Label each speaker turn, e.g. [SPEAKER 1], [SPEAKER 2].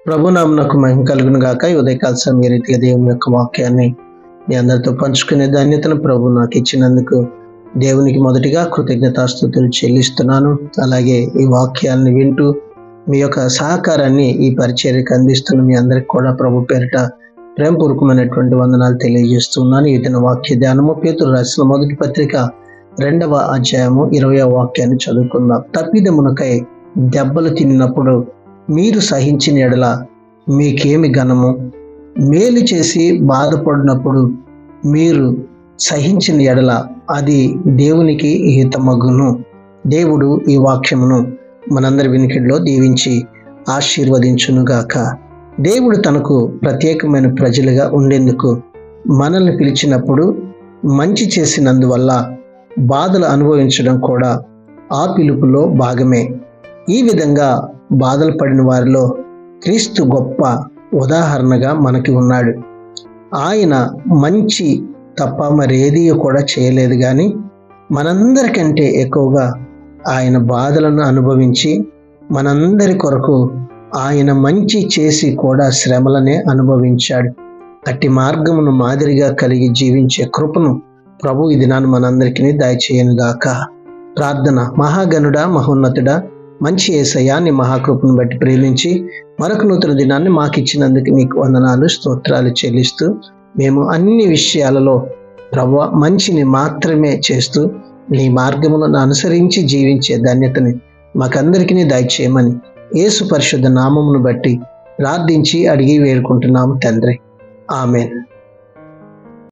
[SPEAKER 1] ప్రభునామమునకు మహిమ కలుగును గాక. ఈ ఉదయకాల సమయ రీతిగా దేవుని యొక్క వాక్యాన్ని మీ అందరితో పంచుకునే ధన్యతను ప్రభు నాకు ఇచ్చినందుకు దేవునికి మొదటిగా కృతజ్ఞతాస్తుతులు చెల్లిస్తున్నాను. అలాగే ఈ వాక్యాలను వింటూ మీ యొక్క సహకారాన్ని ఈ పరిచర్యకు అందిస్తున్న మీ అందరికి కూడా ప్రభు పేరిట ప్రేమపూర్వకమైనటువంటి వందనాలు తెలియజేస్తున్నాను. ఈ దిన వాక్య ధ్యానము పేతురు రాసిన మొదటి పత్రిక 2వ అధ్యాయము 20వ వాక్యాన్ని చదువుకుందాం. తప్పిదమునకై దెబ్బలు తిన్నప్పుడు మీరు సహించిన ఎడల మీకేమి ఘనము? మేలు చేసి బాధపడినప్పుడు మీరు సహించిన ఎడల అది దేవునికి హితమగును. దేవుడు ఈ వాక్యమును మనందరి వినికిడిలో దీవించి ఆశీర్వదించునుగాక. దేవుడు తనకు ప్రత్యేకమైన ప్రజలుగా ఉండేందుకు మనల్ని పిలిచినప్పుడు మంచి చేసినందువల్ల బాధలు అనుభవించడం కూడా ఆ పిలుపులో భాగమే. ఈ విధంగా బాధలు పడిన వారిలో క్రీస్తు గొప్ప ఉదాహరణగా మనకి ఉన్నాడు. ఆయన మంచి తప్ప మరేది కూడా చేయలేదు, కానీ మనందరికంటే ఎక్కువగా ఆయన బాధలను అనుభవించి మనందరి కొరకు ఆయన మంచి చేసి కూడా శ్రమలనే అనుభవించాడు. అట్టి మార్గమును మాదిరిగా కలిగి జీవించే కృపను ప్రభు ఈ దినాన్ని మనందరికీ దయచేయనుగాక. ప్రార్థన. మహాగణుడా, మహోన్నతుడా, మంచి యేసయ్యా, నీ మహాకృపను బట్టి ప్రేమించి మరొక నూతన దినాన్ని మాకు ఇచ్చినందుకు నీకు వందనాలు, స్తోత్రాలు చెల్లిస్తూ మేము అన్ని విషయాలలో ప్రభువా మంచిని మాత్రమే చేస్తూ నీ మార్గములను అనుసరించి జీవించే ధన్యతని మాకందరికీ దయచేయమని యేసు పరిశుద్ధ నామమును బట్టి ప్రార్థించి అడిగి వేడుకుంటున్నాము తండ్రి. ఆమేన్.